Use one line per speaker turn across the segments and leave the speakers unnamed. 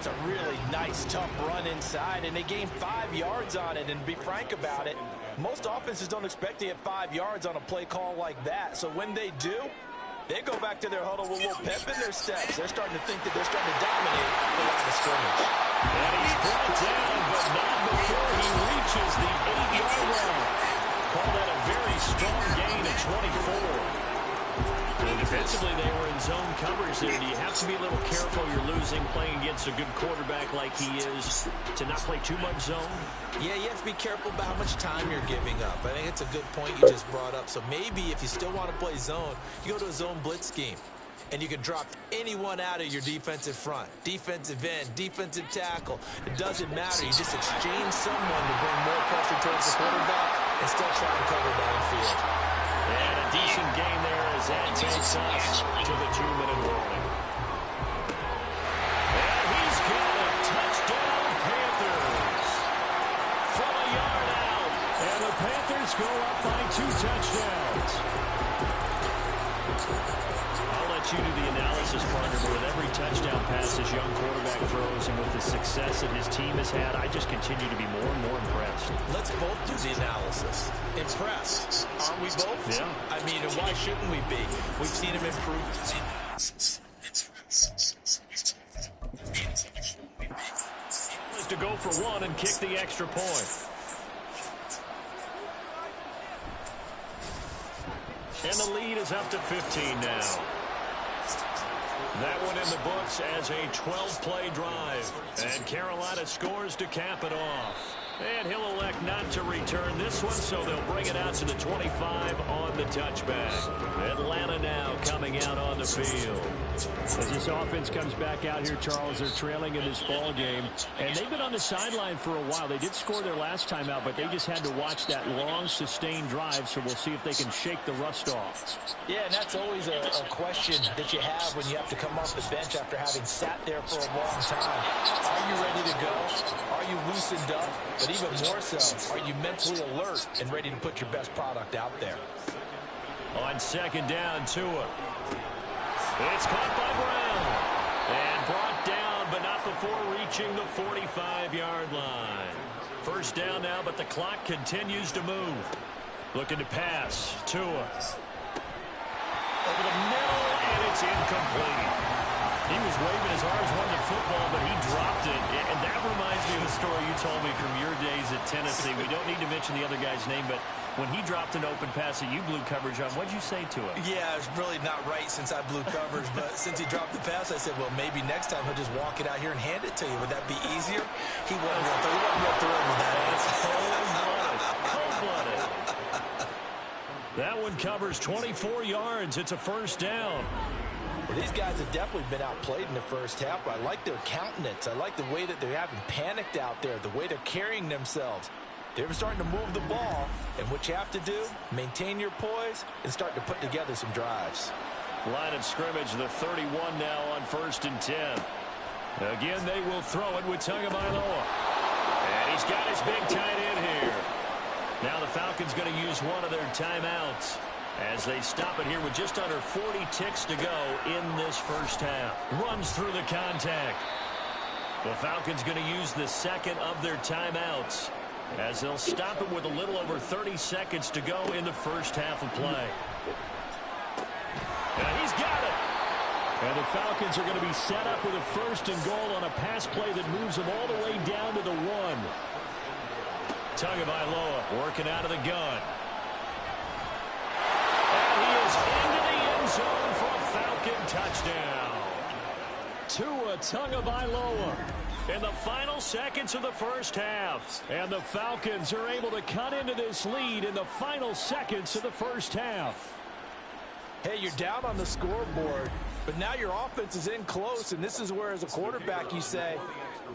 that's a really nice, tough run inside, and they gained 5 yards on it. And to be frank about it, most offenses don't expect to get 5 yards on a play call like that. So when they do, they go back to their huddle with a little pep in their steps. They're starting to think that they're starting to dominate the line of scrimmage.
And he's brought down, but not before he reaches the 8-yard line. Call that a very strong gain of 24. And defensively, they were in zone coverage there. Do you have to be a little careful? You're losing playing against a good quarterback like he is to not play too much zone?
Yeah, you have to be careful about how much time you're giving up. I think it's a good point you just brought up. So maybe if you still want to play zone, you go to a zone blitz scheme. And you can drop anyone out of your defensive front. Defensive end, defensive tackle. It doesn't matter. You just exchange someone to bring more pressure towards the quarterback and still try and cover downfield.
And a decent gain there as that takes us to the 2-minute warning. And he's got a touchdown, Panthers. From a yard out. And the Panthers go up by 2 touchdowns. I'll let you do the analysis, partner, but with every touchdown pass this young quarterback throws and with the success that his team has had, I just continue to be more and more impressed.
Let's both do the analysis. Impressed. Aren't we both?
Yeah.
I mean, and why shouldn't we be? We've seen him improve.
To go for one and kick the extra point. And the lead is up to 15 now. That one in the books as a 12-play drive. And Carolina scores to cap it off. And he'll elect not to return this one, so they'll bring it out to the 25 on the touchback. Atlanta now coming out on the field.
As this offense comes back out here, Charles, they're trailing in this ball game. And they've been on the sideline for a while. They did score their last time out, but they just had to watch that long, sustained drive, so we'll see if they can shake the rust off.
Yeah, and that's always a question that you have when you have to come off the bench after having sat there for a long time. Are you ready to go? Are you loosened up? But even more so, are you mentally alert and ready to put your best product out there?
On second down, Tua. It's caught by Brown. And brought down, but not before reaching the 45-yard line. First down now, but the clock continues to move. Looking to pass. Tua. Over the middle, and it's incomplete. He was waving his arms, wanting the football, but he dropped it. And that reminds me of a story you told me from your days at Tennessee. We don't need to mention the other guy's name, but when he dropped an open pass that you blew coverage on, what did you say to him?
Yeah, it's really not right since I blew coverage, but since he dropped the pass, I said, well, maybe next time he'll just walk it out here and hand it to you. Would that be easier? He wasn't real thrilled with that answer.
Cold-blooded. That one covers 24 yards. It's a first down.
Well, these guys have definitely been outplayed in the first half, but I like their countenance. I like the way that they haven't panicked out there, the way they're carrying themselves. They're starting to move the ball, and what you have to do, maintain your poise and start to put together some drives.
Line of scrimmage, the 31 now on 1st and 10. Again, they will throw it with Tagovailoa. And he's got his big tight end here. Now the Falcons going to use one of their timeouts as they stop it here with just under 40 ticks to go in this first half. Runs through the contact. The Falcons going to use the second of their timeouts as they'll stop it with a little over 30 seconds to go in the first half of play. And he's got it.
And the Falcons are going to be set up with a 1st and goal on a pass play that moves them all the way down to the 1.
Tagovailoa working out of the gun. And he is into the end zone for a Falcon touchdown.
Tua Tagovailoa.
In the final seconds of the first half.
And the Falcons are able to cut into this lead in the final seconds of the first half.
Hey, you're down on the scoreboard, but now your offense is in close, and this is where, as a quarterback, you say,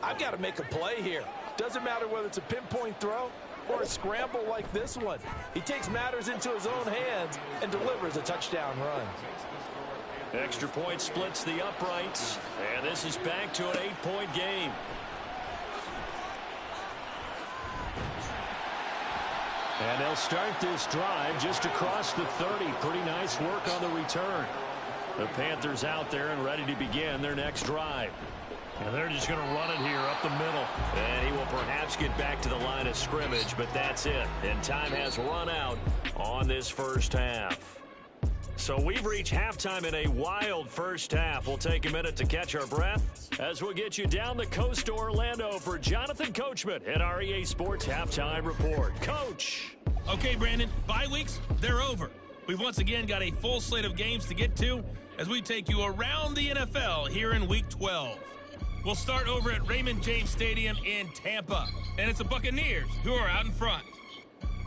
I've got to make a play here. Doesn't matter whether it's a pinpoint throw or a scramble like this one. He takes matters into his own hands and delivers a touchdown run.
Extra point splits the uprights, and this is back to an 8-point game.
And they'll start this drive just across the 30. Pretty nice work on the return.
The Panthers out there and ready to begin their next drive. And they're just going to run it here up the middle. And he will perhaps get back to the line of scrimmage, but that's it. And time has run out on this first half. So we've reached halftime in a wild first half. We'll take a minute to catch our breath as we'll get you down the coast to Orlando for Jonathan Coachman at our EA Sports Halftime Report. Coach!
Okay, Brandon, bye weeks, they're over. We've once again got a full slate of games to get to as we take you around the NFL here in Week 12. We'll start over at Raymond James Stadium in Tampa, and it's the Buccaneers who are out in front.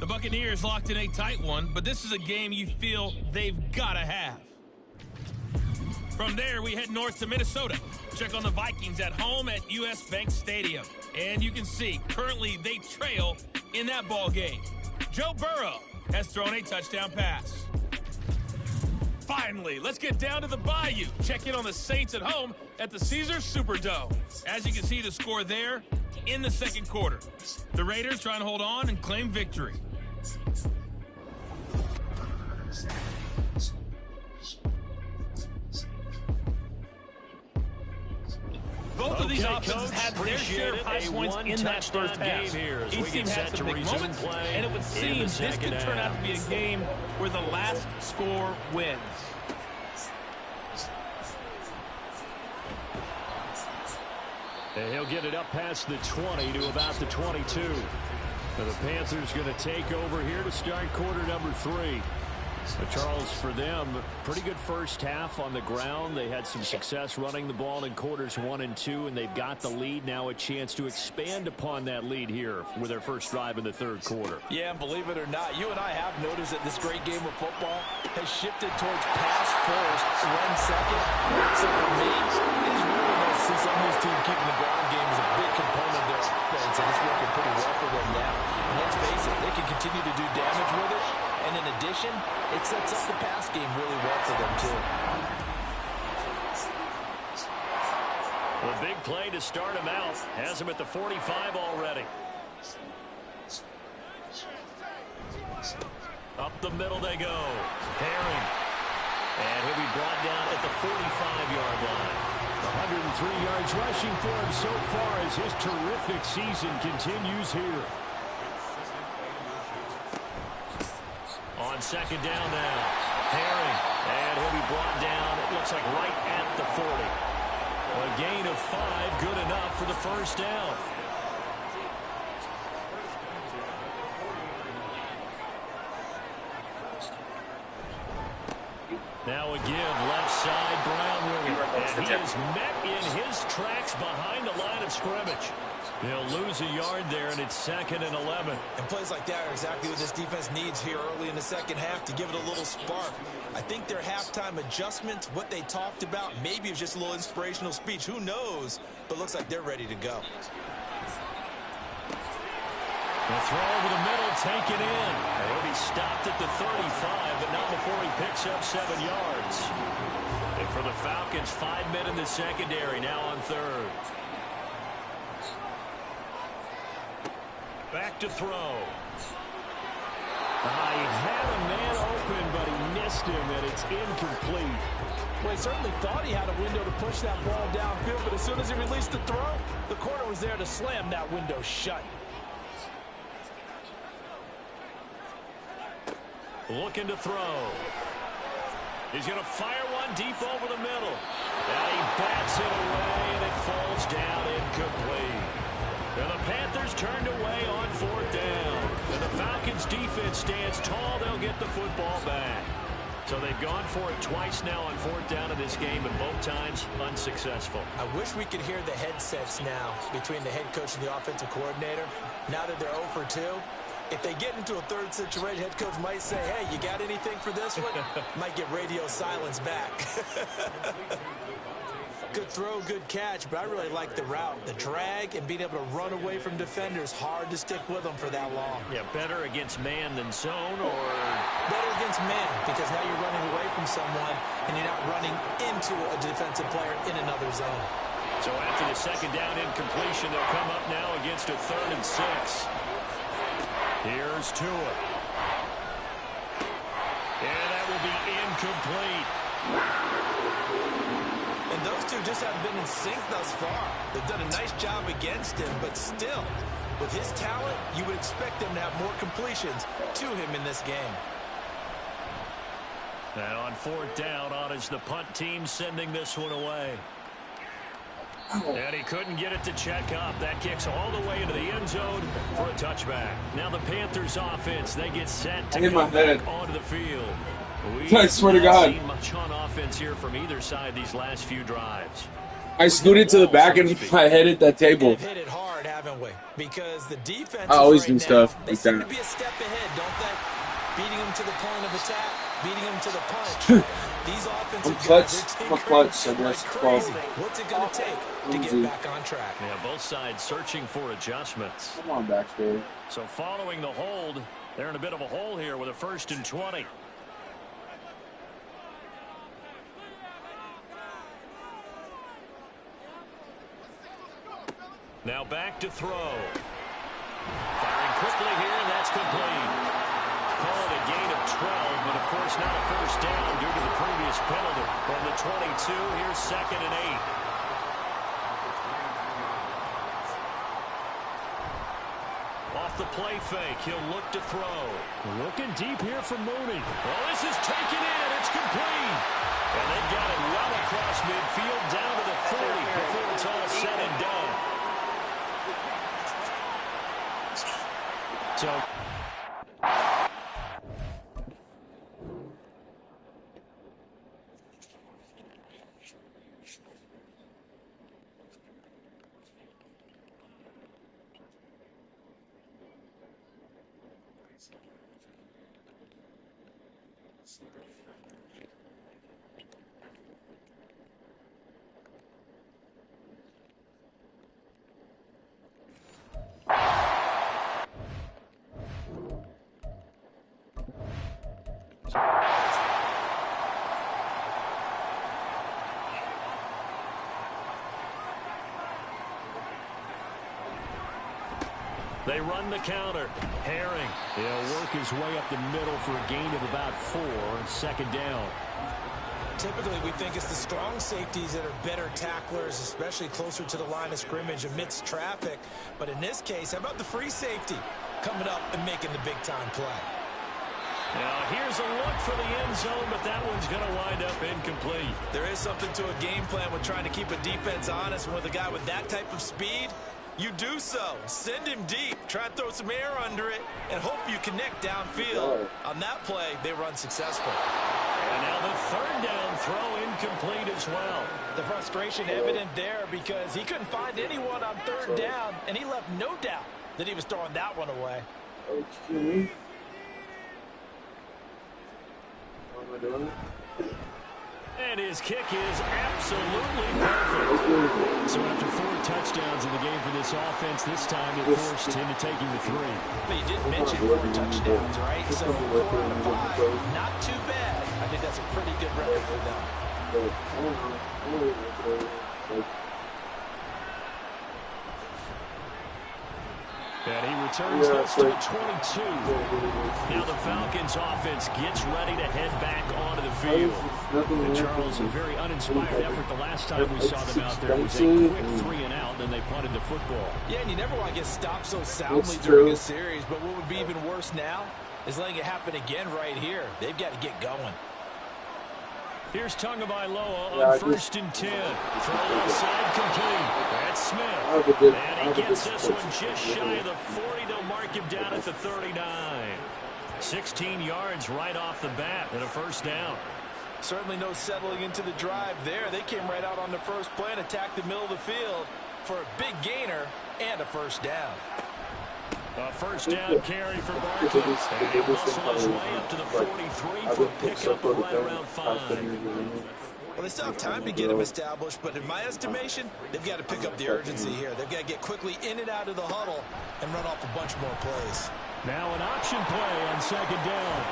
The Buccaneers locked in a tight one, but this is a game you feel they've got to have. From there, we head north to Minnesota. Check on the Vikings at home at US Bank Stadium. And you can see, currently they trail in that ball game. Joe Burrow has thrown a touchdown pass. Finally, let's get down to the Bayou. Check in on the Saints at home at the Caesars Superdome. As you can see, the score there in the second quarter. The Raiders trying to hold on and claim victory. Both of these offenses had their share of high points in that first half. Each team had some big moments, and it would seem this could turn out to be a game where the last score wins.
And he'll get it up past the 20 to about the 22. So the Panthers going to take over here to start quarter number 3. Charles, for them, pretty good first half on the ground. They had some success running the ball in quarters 1 and 2, and they've got the lead. Now a chance to expand upon that lead here with their first drive in the third quarter.
Yeah, and believe it or not, you and I have noticed that this great game of football has shifted towards pass first, run second. So for me, it's really nice to see some of these teams keeping the ground game as a big component of their offense, and it's working pretty well for them now. And let's face it, they can continue to do damage with it. And in addition, it sets up the pass game really well for them, too.
The big play to start him out has him at the 45 already. Up the middle they go. Herring. And he'll be brought down at the 45-yard line.
103 yards rushing for him so far as his terrific season continues here.
On second down now, Herring, and he'll be brought down, it looks like right at the 40. A gain of 5, good enough for the first down. Now a give, left side, Brown with it. And he is met in his tracks behind the line of scrimmage. They'll lose a yard there, and it's 2nd and 11.
And plays like that are exactly what this defense needs here early in the second half to give it a little spark. I think their halftime adjustments, what they talked about, maybe it was just a little inspirational speech. Who knows? But looks like they're ready to go.
The throw over the middle, taken in. He'll be stopped at the 35, but not before he picks up 7 yards. And for the Falcons, 5 men in the secondary, now on third. Back to throw.
He had a man open, but he missed him, and it's incomplete.
Well, he certainly thought he had a window to push that ball downfield, but as soon as he released the throw, the corner was there to slam that window shut.
Looking to throw. He's going to fire one deep over the middle. Now he bats it away, and it falls down incomplete. And the Panthers turned away on 4th down. And the Falcons defense stands tall. They'll get the football back. So they've gone for it twice now on 4th down in this game, and both times unsuccessful.
I wish we could hear the headsets now between the head coach and the offensive coordinator. Now that they're 0 for 2, if they get into a third situation, head coach might say, hey, you got anything for this one? Might get radio silence back. Good throw, good catch, but I really like the route. The drag and being able to run away from defenders, hard to stick with them for that long.
Yeah, better against man than zone, or?
Better against man, because now you're running away from someone and you're not running into a defensive player in another zone.
So after the second down incompletion, they'll come up now against a 3rd and 6. Here's Tua. And that will be incomplete.
And And those two just haven't been in sync thus far. They've done a nice job against him, but still, with his talent, you would expect them to have more completions to him in this game.
And on 4th down, on is the punt team sending this one away. And he couldn't get it to check up. That kicks all the way into the end zone for a touchback. Now the Panthers offense, they get set to come back onto the field.
I swear to God.
Seen much on offense here from either side these last few drives.
I scooted to the back and I hit that table.
They've hit it hard, haven't we? Because the defense
I always
right
do stuff
now, they
like
seem
that.
to be a step ahead, don't they? Beating them to the point of attack, beating them to the punch. These offensive guys,
I'm clutch, I guess.
crazy. What's it going to take to get back on track?
Yeah, both sides searching for adjustments.
Come on, Baxter.
So following the hold, they're in a bit of a hole here with a 1st and 20. Now back to throw. Firing quickly here, and that's complete. Call it a gain of 12, but of course not a 1st down due to the previous penalty. From the 22, here's 2nd and 8. Off the play fake, he'll look to throw.
Looking deep here for Mooney.
Well, this is taken in. It's complete. And they've got it well across midfield down to the 40 before it's all said and done. So they run the counter. Herring.
He'll work his way up the middle for a gain of about 4 on 2nd down.
Typically, we think it's the strong safeties that are better tacklers, especially closer to the line of scrimmage amidst traffic. But in this case, how about the free safety coming up and making the big-time play?
Now, here's a look for the end zone, but that one's going to wind up incomplete.
There is something to a game plan with trying to keep a defense honest. And with a guy with that type of speed, you do so. Send him deep. Try and throw some air under it and hope you connect downfield. On that play, they run successful.
And now the 3rd down throw incomplete as well.
The frustration evident there because he couldn't find anyone on 3rd down, and he left no doubt that he was throwing that one away.
Okay. What am I doing?
And his kick is absolutely perfect.
So after 4 touchdowns in the game for this offense, this time it forced him to taking the 3.
But you did mention 4 touchdowns, right? So 4 out of 5, not too bad. I think that's a pretty good record for them.
And he returns this to the 22.
Now the Falcons offense gets ready to head back onto the field.
And Charles, a very uninspired effort the last time we saw them out there. It was a quick 3 and out, then they punted the football.
Yeah, and you never want to get stopped so soundly during a series, but what would be even worse now is letting it happen again right here. They've got to get going.
Here's Tagovailoa on 1st and 10. Throw inside complete. That's Smith. And he gets this one just shy of the 40. They'll mark him down at the 39. 16 yards right off the bat and a 1st down.
Certainly no settling into the drive there. They came right out on the first play and attacked the middle of the field for a big gainer and a 1st down.
A 1st down carry for Barkley. And he muscled his way up to the 43 for a pickup of right around 5.
Well, they still have time to get him established, but in my estimation, they've got to pick up the urgency here. They've got to get quickly in and out of the huddle and run off a bunch more plays.
Now an option play on 2nd down.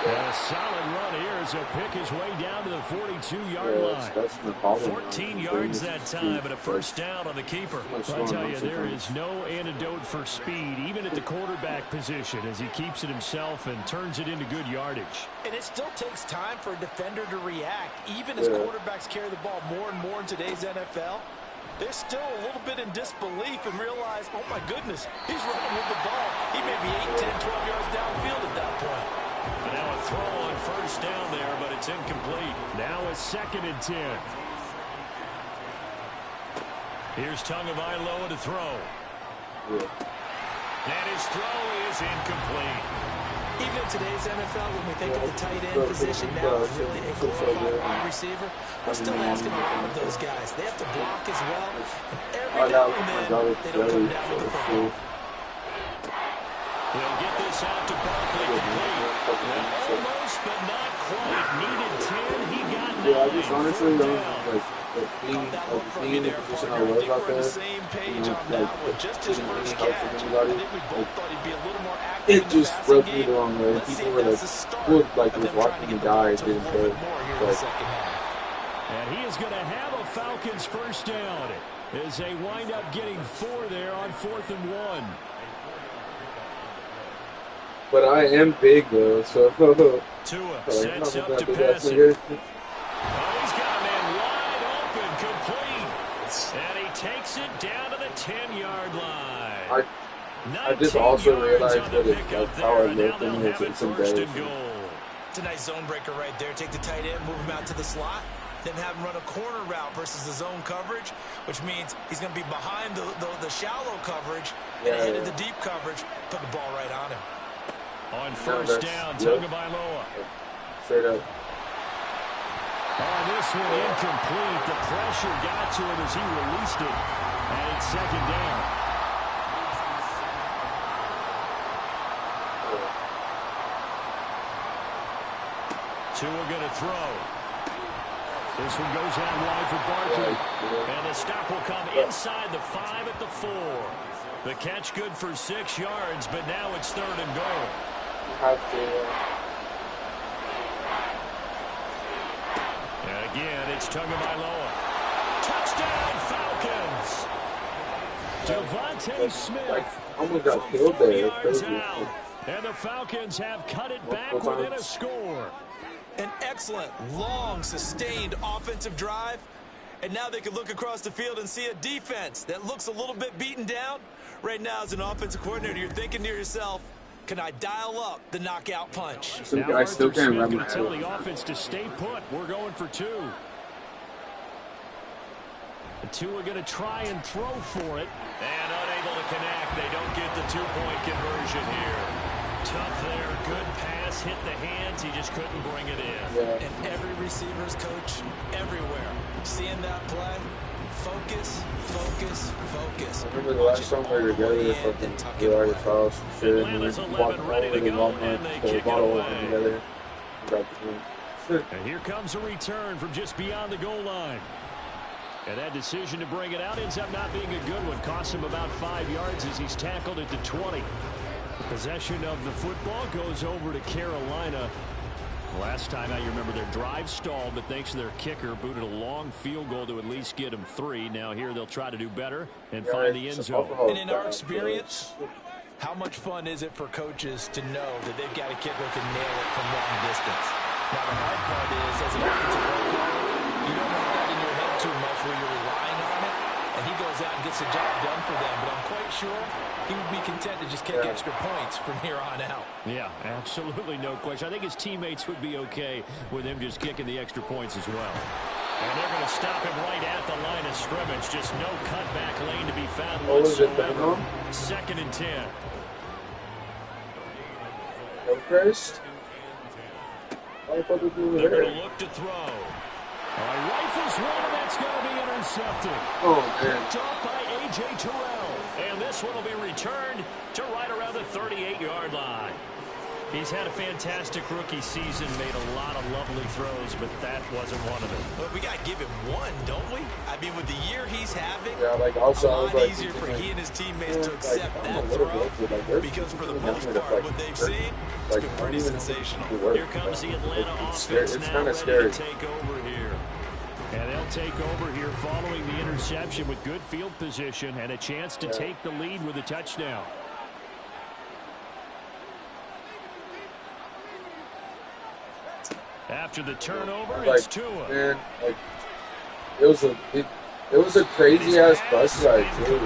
A solid run here as he'll pick his way down to the 42-yard line.
That's the problem.
14 yards that time, and a first down on the keeper.
I'll tell you, there is no antidote for speed, even at the quarterback position, as he keeps it himself and turns it into good yardage.
And it still takes time for a defender to react. Even as quarterbacks carry the ball more and more in today's NFL, they're still a little bit in disbelief and realize, oh my goodness, he's running with the ball. He may be 8, 10, 12 yards downfield at that point.
And now a throw on first down there, but it's incomplete.
Now a 2nd and 10.
Here's Tagovailoa to throw. And his throw is incomplete.
Even in today's NFL, when we think of the tight end position now as really a glorified wide receiver, we're still asking a lot of those guys. They have to block as well. And every now and then, they don't come down with the football.
He'll get this out to Barkley complete. Almost, but not quite. Needed 10. He got 9.
Yeah, I just honestly don't like being
Being
in the position I was out there.
the same page on that one. Just his first catch. I think we both thought he'd be a little more active.
It just rubbed me the wrong way. People were like, was watching me die. It didn't care.
And he is going to have a Falcons first down as they wind up getting 4 there on 4th and 1.
But I am big though, so
Tua sets up to pass it. Oh, he's got a man wide open, complete. And he takes it down to the 10-yard line.
I just also realized that it's how I look and it's embarrassing.
It's a nice zone breaker right there. Take the tight end, move him out to the slot, then have him run a corner route versus the zone coverage, which means he's going to be behind the shallow coverage and ahead of the deep coverage. Put the ball right on him.
On first down, Tagovailoa.
Straight up.
Oh, this one incomplete. The pressure got to him as he released it. And it's 2nd down.
Tua going to throw.
This one goes out wide for Barkley.
And the stop will come inside the 5 at the 4. The catch good for 6 yards, but now it's 3rd and goal. And again, it's Tagovailoa. Touchdown, Falcons!
Devontae Smith.
Almost got killed there.
Yards out. And the Falcons have cut it back within a score.
An excellent, long, sustained offensive drive. And now they can look across the field and see a defense that looks a little bit beaten down. Right now, as an offensive coordinator, you're thinking to yourself, can I dial up the knockout punch?
Now I still can't remember. Tell the offense to stay put. We're going for 2. The 2 are going to try and throw for it.
And unable to connect. They don't get the 2-point conversion here. Tough there. Good pass. Hit the hands. He just couldn't bring it in.
And every receiver's coach everywhere. Seeing that play, focus, focus, focus.
I remember the last time we were together, fucking we were at his house and shit, and we walked over to Walmart, so we bought all of them together.
And here comes a return from just beyond the goal line. And that decision to bring it out ends up not being a good one. Costs him about 5 yards as he's tackled at the 20. Possession of the football goes over to Carolina. Last time out, you remember their drive stalled, but thanks to their kicker, booted a long field goal to at least get them 3. Now here they'll try to do better and find the end zone.
And in our experience, how much fun is it for coaches to know that they've got a kicker who can nail it from long distance? Now the hard part is, as an offensive coordinator, you don't want that in your head too much where you're relying on it, and he goes out and gets the job done for them. But I'm quite sure he would be content to just kick extra points from here on out.
Yeah, absolutely no question. I think his teammates would be okay with him just kicking the extra points as well.
And they're going to stop him right at the line of scrimmage. Just no cutback lane to be found whatsoever. 2nd and 10.
Christ.
They're going to look to throw.
Rifles one, and that's going to be intercepted.
Oh, man.
Picked up by A.J. Terrell.
And this one will be returned to right around the 38-yard line.
He's had a fantastic rookie season, made a lot of lovely throws, but that wasn't one of them.
But we got to give him one, don't we? I mean, with the year he's having,
yeah, like also,
a lot
like,
easier for he and his teammates to
like,
accept that throw. Because for the most part, what they've seen, it's been pretty sensational.
Here comes the Atlanta offense
it's
now,
kind of
ready
scary.
to take over here. And they'll take over here following the interception with good field position and a chance to take the lead with a touchdown. After the turnover,
like,
it's Tua.
Man, like, it was a crazy ass bus ride too.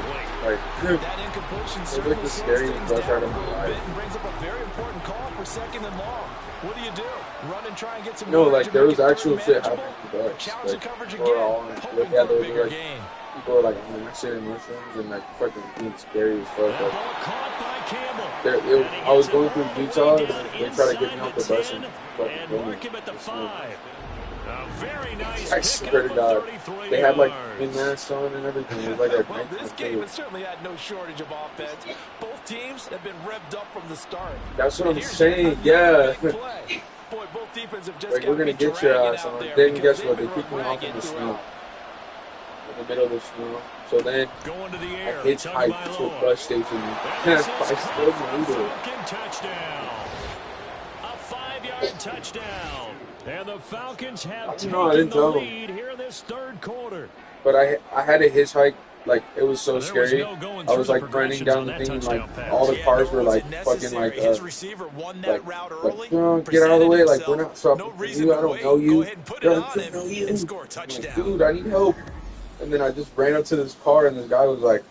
Like,
that incompletion
it was like the scariest bus ride of my life.
Brings up a very important call for 2nd and long. What do? Run and try and get some.
No, like there was actual shit happening to the bus.
Challenge the coverage
We're all
again.
look at those like people are like massive Muslims and like fucking being scary as fuck. Like, I was going through Utah and they tried to get me off the bus and fucking kill me. I swear to God, they had like in masks on and everything. It was like a
well, this game has certainly had no shortage of offense. Both teams have been revved up from the start.
That's what I'm saying. Yeah.
Boy, both defenses have just
like we're gonna get your ass on. Then guess what? They kicked me off in the snow. In the middle of the snow. So then I hitchhiked to a bus station and I still made it.
Touchdown. A 5-yard touchdown. And the Falcons have taken the lead here in this third quarter.
But I had to hitchhike. Like, it was so scary. I was like running down the thing and like all the cars were like fucking like get out of the way, like we're not stopping for you, I don't know you. I don't know you. Like, dude, I need help. And then I just ran up to this car and this guy was like,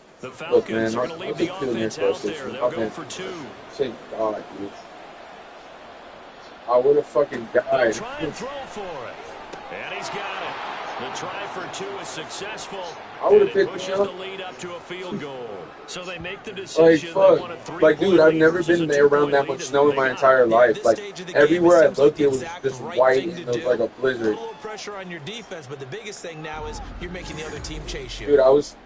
look man, I'll just kill your bus station. Thank God, dude. I would have fucking died.
Try and throw for it. And he's got it. The try for 2 is successful.
I would have picked
pushes
the
the lead up to a field goal. So they make the decision.
Like, fuck. Like, dude, I've never been there around that much snow in my entire life. Like, everywhere I looked, it was just white and it was like a blizzard.
A little pressure on your defense, but the biggest thing now is you're making the other team chase you.
Dude, I was,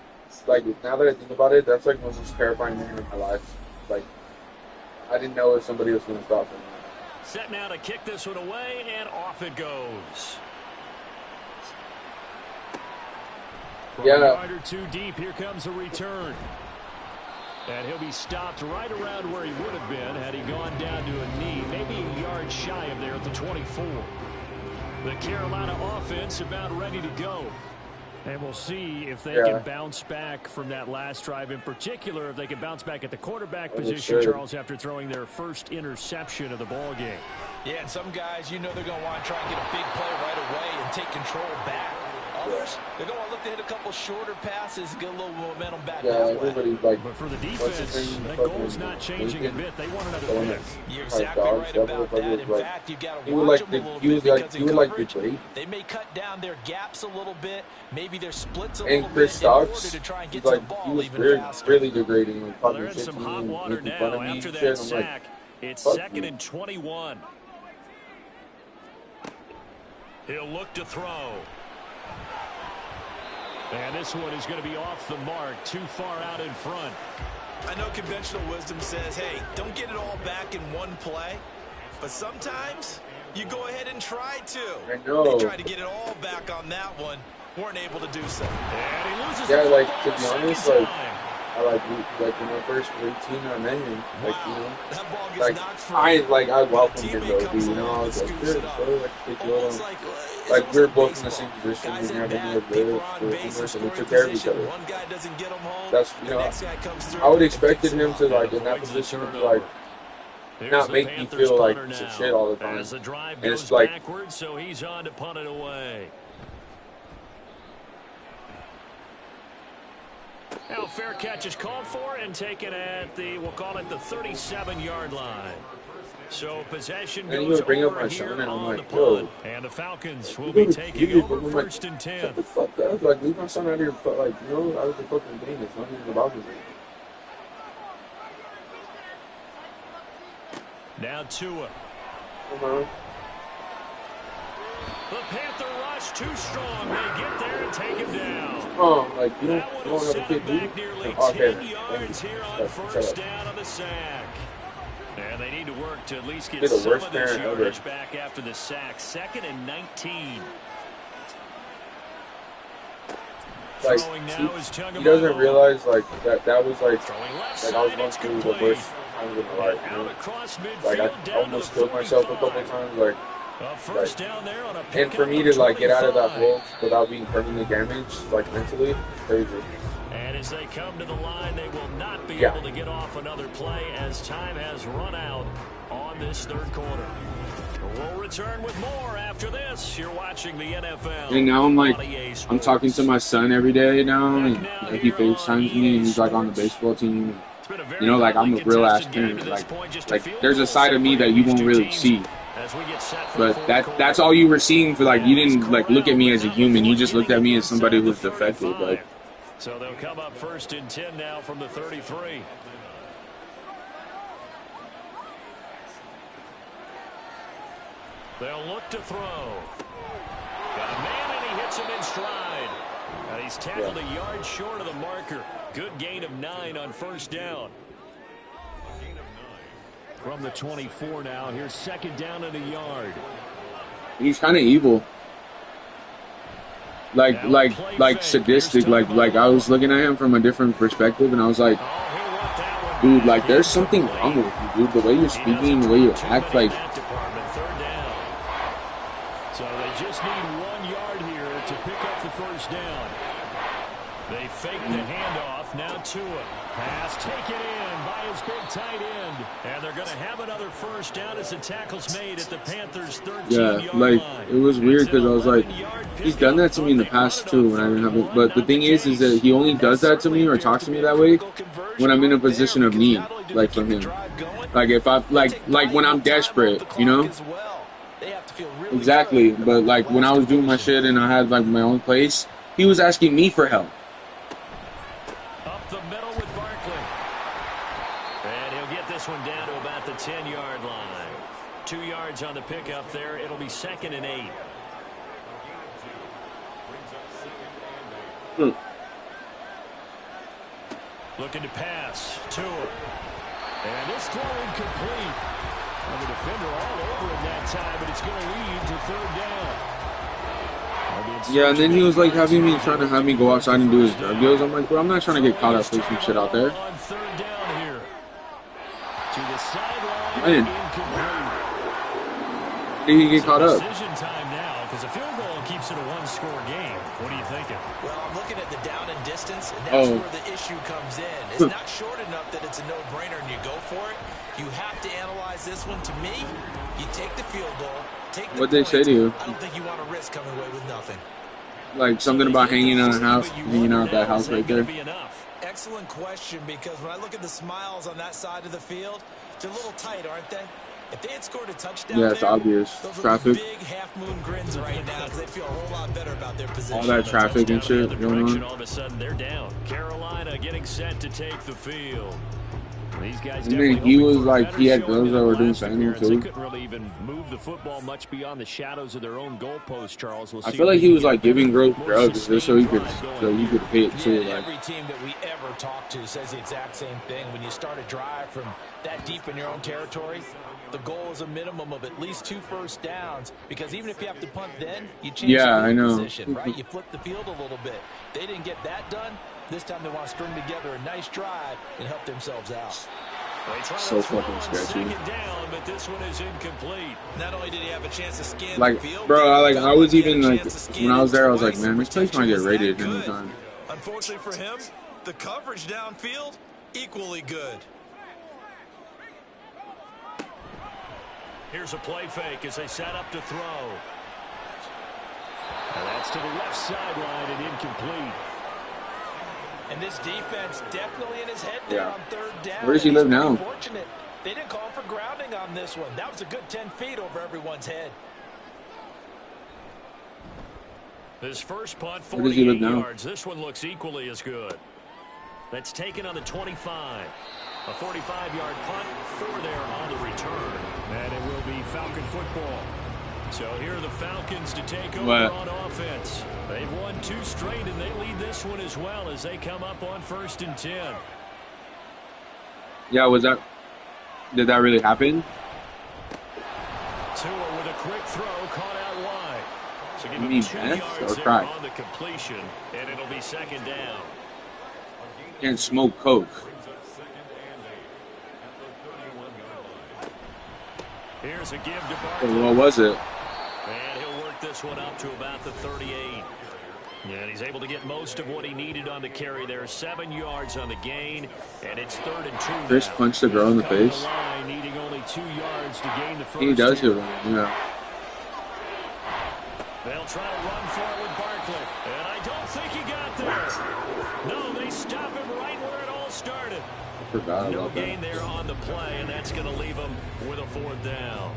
like, now that I think about it, that's like the most terrifying thing in my life. Like, I didn't know if somebody was going to stop me.
Set now to kick this one away, and off it goes. From a yard or 2 deep, here comes a return. And he'll be stopped right around where he would have been had he gone down to a knee, maybe a yard shy of there at the 24. The Carolina offense about ready to go. And we'll see if they can bounce back from that last drive, in particular if they can bounce back at the quarterback position, Charles, after throwing their first interception of the ball game.
Yeah, and some guys, you know they're going to want to try and get a big play right away and take control back. Others, they're going to look to hit a couple shorter passes and get a little momentum back that way.
Like,
but for the defense, that goal's not changing a bit. They want another pick.
You're exactly right about that. In fact, you've got to watch them a little bit because in coverage, they may cut down their gaps a little bit, maybe their splits a little bit in order to try and get to the ball even faster.
Really degrading. Like,
well, they're in some hot water now after that sack. It's 2nd and 21. He'll look to throw. And this one is going to be off the mark, too far out in front.
I know conventional wisdom says, hey, don't get it all back in one play. But sometimes you go ahead and try to.
I know.
They tried to get it all back on that one. Weren't able to do so.
And he loses
like, to be honest, like, I like in my first 18 I met him, like, you know, I welcomed him though, dude, you know, I was like, good, bro, like we're both in the same position, we have a good and we took care of each other. That's, you know, I would expected him to, like, in that position, to be like, not make me feel like some shit all the time. And it's like,
so he's on to punt it away. Now, fair catch is called for and taken at the, we'll call it the 37-yard line. So possession goes over here on the punt. And the Falcons will be taking over 1st and 10.
Shut the fuck up. Like, leave my son out of your, like, you know, out of the fucking game. It's not even about me.
Now Tua.
Uh-huh.
The Panther rush too strong. They get there and take him down.
Like, you don't have a kid, do you?
Nearly 10 yards here on 1st down on the sack. And they need to work to at least get
the
some
worst
of this
parent
yardage
ever.
back after the sack. 2nd and 19.
Like, he doesn't realize like that was like I was going through the worst times of my life. You know? Like I almost killed myself a couple of times. Like, and for me to like get out of that hole without being permanently damaged, like mentally, crazy.
And as they come to the line, they will not be able to get off another play as time has run out on this 3rd quarter. We'll return with more after this. You're watching the NFL.
And now I'm talking to my son every day now, and like, he FaceTimes me, and he's like on the baseball team. You know, like I'm a real ass parent. Like there's a side of me that you won't really see. But that's all you were seeing for, like, you didn't like look at me as a human. You just looked at me as somebody who's defective. Like.
So they'll come up 1st and 10 now from the 33. They'll look to throw. Got a man, and he hits him in stride. And he's tackled a yard short of the marker. Good gain of 9 on 1st down. From the 24 now, here's 2nd down and a yard.
He's kind of evil. Like sadistic. Like I was looking at him from a different perspective, and I was like, dude, like there's something wrong with you, dude. The way you're speaking, the way you act, like.
So they just need 1 yard here to pick up the 1st down. They fake the handoff, now Tua. Pass taken in by his big tight end. And they're going to have another 1st down as the tackle's made at the Panthers' 13-yard line.
It was weird because I was like, he's done that to me in the past too when I didn't have it. But the thing is that he only does that to me or talks to me that way when I'm in a position of need, like from him. Like if I like when I'm desperate, you know. Exactly, but like when I was doing my shit and I had like my own place, he was asking me for help.
Up the middle with Barkley. And he'll get this one down to about the 10-yard line. 2 yards on the pickup there. It'll be 2nd and 8. Looking to pass. Tua. And this throw incomplete. And the defender all over him that time, but it's going to lead to 3rd down.
Yeah, and then he was like trying to have me go outside and do his drug deals. I'm like, bro, I'm not trying to get caught up with some shit out there.
On 3rd down here. To the sideline.
Man. Did he get caught up?
Decision time now, because a field goal keeps it a 1-score game. What are you thinking?
Well, I'm looking at the down and distance, and that's where the issue comes in. It's not short enough that it's a no-brainer and you go for it. You have to analyze this one. To me, you take the field goal, take the
What'd they say to you?
I don't think you want to risk coming away with nothing.
Like something about hanging out that house right there.
Excellent question, because when I look at the smiles on that side of the field, they're a little tight, aren't they? If they had scored a touchdown,
yeah, it's obvious. Traffic.
Big half-moon grins right now because they feel a whole lot better about their position.
All that traffic and shit going on.
All of a sudden, they're down. Carolina getting set to take the field. These guys
and then he was like, he had girls that were doing something too.
They couldn't really even move the football much beyond the shadows of their own goalpost, Charles.
I feel like he was like giving girls drugs just so he could pay it too.
Like. Every team that we ever talk to says the exact same thing. When you start a drive from that deep in your own territory, the goal is a minimum of at least 2 first downs, because even if you have to punt then, you change the position, right? You flip the field a little bit. They didn't get that done. This time they want to string together a nice drive and help themselves out.
So fucking sketchy.
Down, but this one is incomplete.
Not only did he have a chance to scan
like,
the field,
bro, I was even like, when I was there, I was like, man, this place might get raided anytime.
Unfortunately for him, the coverage downfield, equally good.
Here's a play fake as they set up to throw. And that's to the left sideline and incomplete.
And this defense definitely in his head there on 3rd down.
Where does he live now?
Fortunate. They didn't call for grounding on this one. That was a good 10 feet over everyone's head.
This first punt, 48 yards. This one looks equally as good. That's taken on the 25. A 45-yard punt, 4 there on the return. And it will be Falcon football. So here are the Falcons to take over on offense. They've won 2 straight, and they lead this one as well as they come up on 1st and 10.
Yeah, was that Did that really happen?
Tua with a quick throw caught out wide. So give
You
him
mean
2
Beth
yards
or
there
crack?
on the completion, and it'll be 2nd down.
Can't smoke coke.
Here's a give to Barkley.
What was it?
And he'll work this one up to about the 38. And he's able to get most of what he needed on the carry there. 7 yards on the gain, and it's 3rd and 2 now.
Chris punched the girl in the face.
Needing only 2 yards to gain the first.
He does hit him, yeah.
They'll try to run for it with Barkley, and I don't think he got there. No, they stop him right where it all started.
I forgot
No
about
gain
that.
there on the play, and that's going to leave him with a 4th down.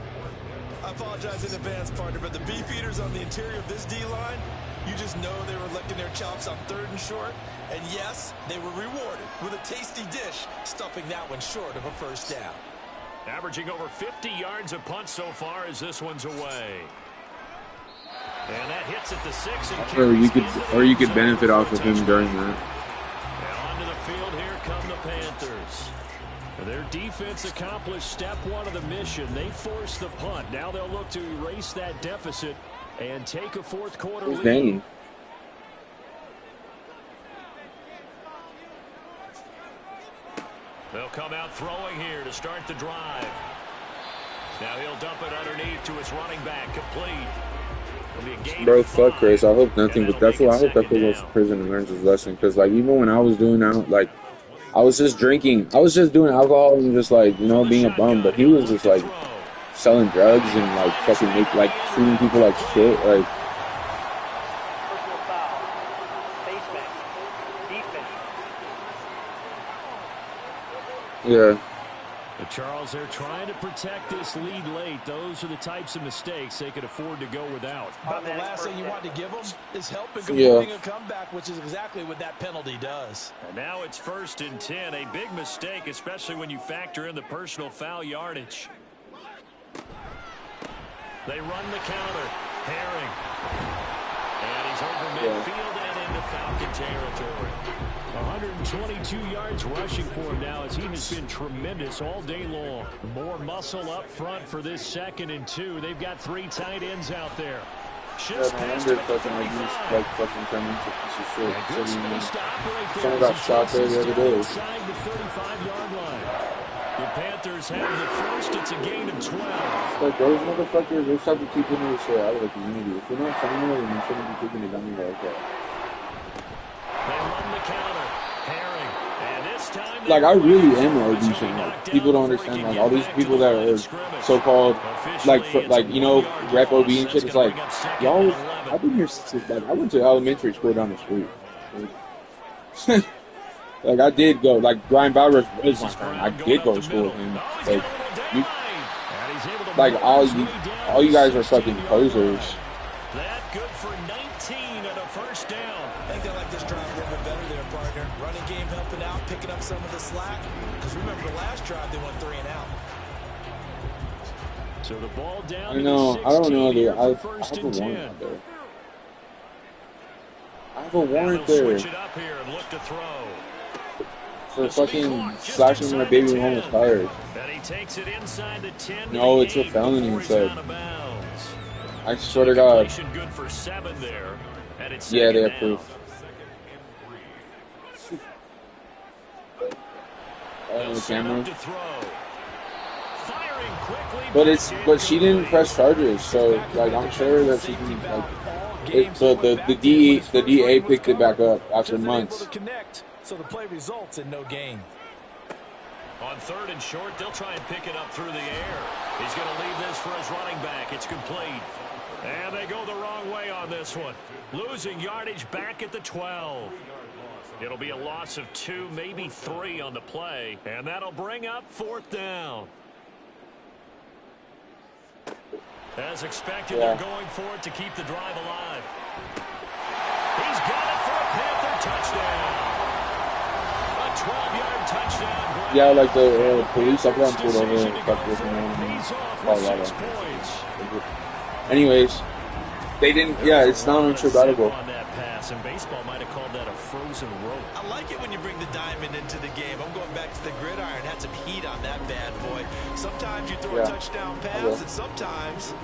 I apologize in advance, partner, but the beefeaters on the interior of this D-line, you just know they were licking their chops on 3rd and short. And yes, they were rewarded with a tasty dish, stuffing that one short of a 1st down.
Averaging over 50 yards a punt so far as this one's away. And that hits at the 6 and
Or you could benefit off of him during that.
And onto the field here come the Panthers.
Their defense accomplished step 1 of the mission. They forced the punt. Now they'll look to erase that deficit and take a 4th quarter lead.
Dang.
They'll come out throwing here to start the drive. Now he'll dump it underneath to his running back, complete.
Bro, fuck Chris. I hope nothing, but that's why I hope that fool goes to prison and learns his lesson. Because, like, even when I was doing that, like, I was just drinking. I was just doing alcohol and just, like, you know, being a bum. But he was just, like, selling drugs and, like, fucking treating people like shit. Like,
Personal foul. Face mask. Defense.
yeah.
But Charles, they're trying to protect this lead late. Those are the types of mistakes they could afford to go without.
But the last thing you want to give them is help in completing a comeback, which is exactly what that penalty does.
And now it's 1st and 10. A big mistake, especially when you factor in the personal foul yardage. They run the counter. Herring. And he's over midfield and into Falcon territory.
122 yards rushing for him now as he has been tremendous all day long. More muscle up front for this 2nd and 2. They've got 3 tight ends out there.
Yeah, I wonder if fucking fucking turn into a piece of shit. Someone got shot there the other day.
Inside the 35-yard line. The Panthers have the first. It's a gain of 12.
Like, those motherfuckers, they're trying to keep this shit out of the community. If you're not family, then you shouldn't be taking it down like that.
They run the counter. Herring. And this time
Like, I really am an OB fan. Like, people don't understand. Like, all these people that are so-called, like, you know, rep OB and shit. It's like, y'all, I've been here since, like, I went to elementary school down the street. Like, I did go, like, Brian Bowers was my friend. I did go to school with him. Like, all you guys are fucking posers.
That good for 19 and a 1st down.
I think they like this drive a little bit better there, partner. Running game helping out, picking up some of the slack. Because remember the last drive, they went 3 and out.
So the ball down.
I know. I don't know. Dude. I have a
first and
warrant
10.
out there. I have a warrant there.
Switch it up here and look to throw.
For fucking slashing my baby mama's tires.
And he takes it inside the 10.
No, it's a felony
inside.
inside. I swear to God.
Good for 7 there. And it's
Yeah, they have
down.
proof. On the camera. But she didn't press charges, so like I'm sure that she can like the DA picked it back up after months.
So the play results in no gain.
On 3rd and short, they'll try and pick it up through the air. He's going to leave this for his running back. It's complete. And they go the wrong way on this one. Losing yardage back at the 12. It'll be a loss of 2, maybe 3 on the play. And that'll bring up 4th down. As expected, they're going for it to keep the drive alive. He's got it for a Panther touchdown. A 12-yard touchdown.
Yeah, like the police up there pulled over and fucked with him. Anyways, They didn't. Yeah, it's not unsurvivable.
On that pass, and baseball might have called that a frozen rope.
I like it when you bring the diamond into the game. I'm going back to the gridiron. Had some heat on that bad boy. Sometimes you throw a touchdown pass, and sometimes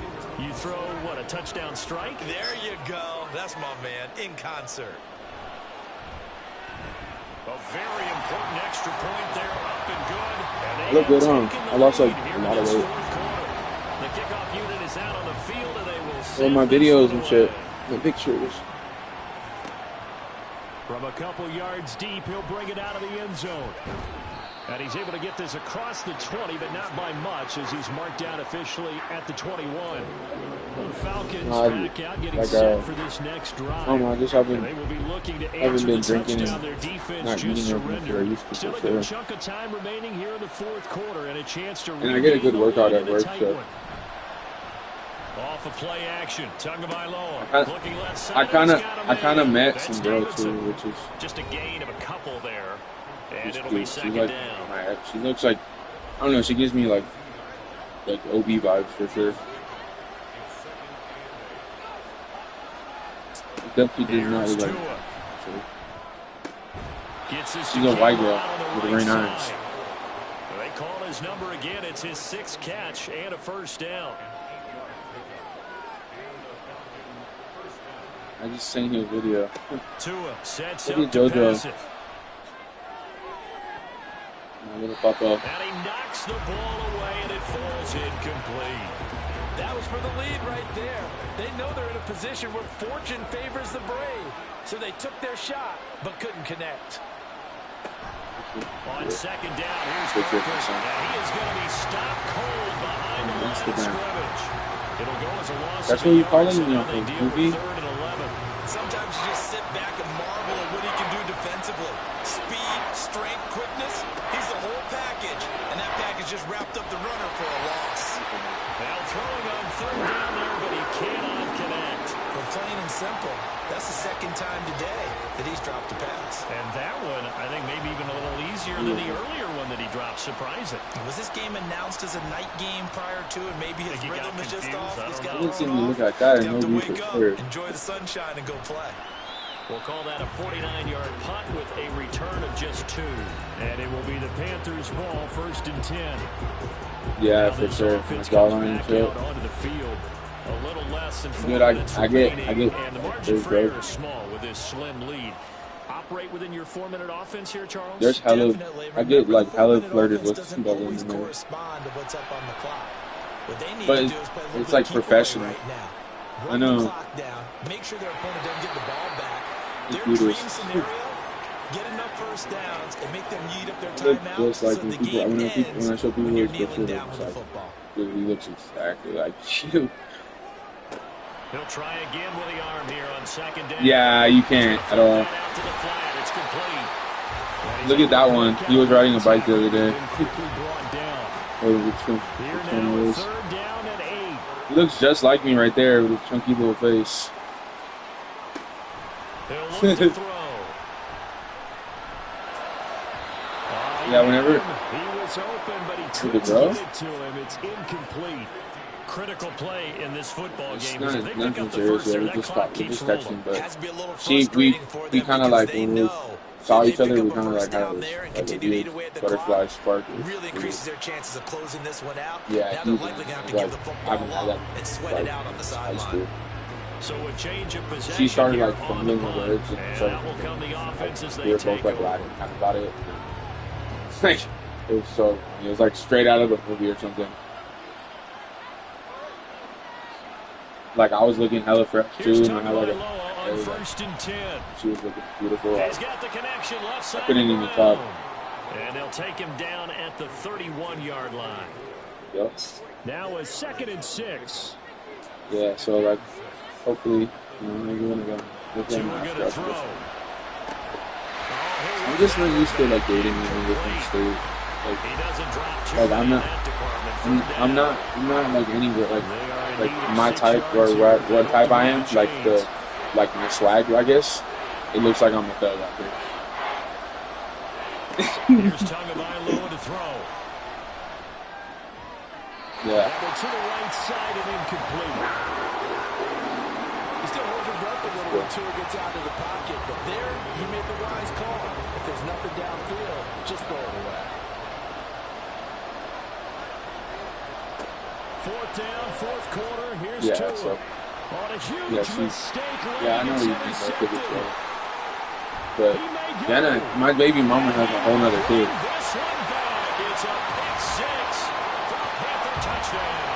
you throw what, a touchdown strike?
There you go. That's my man in concert.
A very important extra point there, up and good. And
I look good on. I lost like a lot of weight.
The kickoff unit is out on the field, and they will
well, my videos and shit, the pictures.
From a couple yards deep, he'll bring it out of the end zone. And he's able to get this across the 20, but not by much, as he's marked down officially at the 21. The Falcons back out, getting set for this next drive.
I just haven't,
they will be looking to answer
been
the
drinking
touchdown. Their defense
not
just
eating
surrendered.
to
Still a good chunk of time remaining here in the fourth quarter, and a chance to
and I get a good workout at work, so.
Off of play action,
I kind of met some girl too, which is
just a gain of a couple there, and it'll
cute.
be second
She's like,
down.
she looks like, I don't know, she gives me like OB vibes for sure. Definitely does not look like. She's a white girl with green eyes.
They call his number again. It's his 6th catch and a first down.
I just seen his video.
Tua sets
Look
up
at
to
JoJo.
pass it.
My little papa.
And he knocks the ball away, and it falls incomplete.
That was for the lead right there. They know they're in a position where fortune favors the brave. So they took their shot, but couldn't connect.
On second down, here's Parker. And he is going to be stopped cold behind the line of scrimmage. It'll go as a loss.
That's what you call him, Goofy?
Sometimes you just sit back and marvel at what he can do defensively. Speed, strength, quickness. He's the whole package. And that package just wrapped up the runner for a loss.
Now throwing on third down there, but he cannot connect.
But plain and simple, that's the second time today that he's dropped a pass.
And that one, I think, maybe even a little easier than the earlier one that he dropped. Surprising.
Was this game announced as a night game prior to it? Maybe his rhythm is just off. He's got
I didn't see me look like that. I know
wake up, enjoy the sunshine, and go play.
We'll call that a 49-yard punt with a return of just 2. And it will be the Panthers' ball, 1st and 10.
Yeah, for sure. That's all I need to.
Onto the field. A little less than 4
Good,
minutes
I get.
and the margin for error is small with this slim lead. Operate within your 4-minute offense here, Charles?
There's hella, I get like hella flirted with some double in there. But it's like professional. I know.
Make sure their opponent doesn't get the ball back.
Their
dream scenario, get enough first downs and make them eat up their timeout
just like
so the game ends
when I show people
when you're
his
kneeling
picture,
down with the football.
He looks exactly like you.
He'll try again with the arm here on second down.
Yeah, you can't at all. Look at that one. He was riding a bike the other day. He looks just like me right there with his chunky little face. Yeah, whenever
he was open, but he couldn't get it to him. It's incomplete. Critical play in this football game.
Nothing serious. We just texting, but we kind of like when we saw each other, we kind of like had a weird butterfly spark.
Really increases their chances of closing this one out.
Yeah,
now they're likely going to have to give the football up and sweat it out on the sideline.
So a change of possession.
She started like fumbling the words, and so we were both like laughing kind of about it. Like it was like straight out of a movie or something. Like I was looking hella fresh too, and I had like she was looking beautiful.
He's got the connection left side.
I couldn't even talk.
And they'll take him down at the 31-yard line.
Yep.
Now a 2nd and 6.
Yeah, so like hopefully, maybe when I go. I'm just not used to like dating in a different state. Like I'm not like anywhere like my type or what type I am. Like my swag, I guess. It looks like I'm a thug out there.
Here's Tagovailoa to throw.
Yeah.
To the right side and incomplete.
still hold your breath a little when Tua gets out of the pocket, but there, he made the wise call. If there's nothing downfield, just throw it away.
4th down, 4th quarter. Here's Tua.
So,
On a huge mistake.
I know he's a good throw. But then my baby mama has a whole nother kid.
This one back. It's a pick 6 for a Panther touchdown.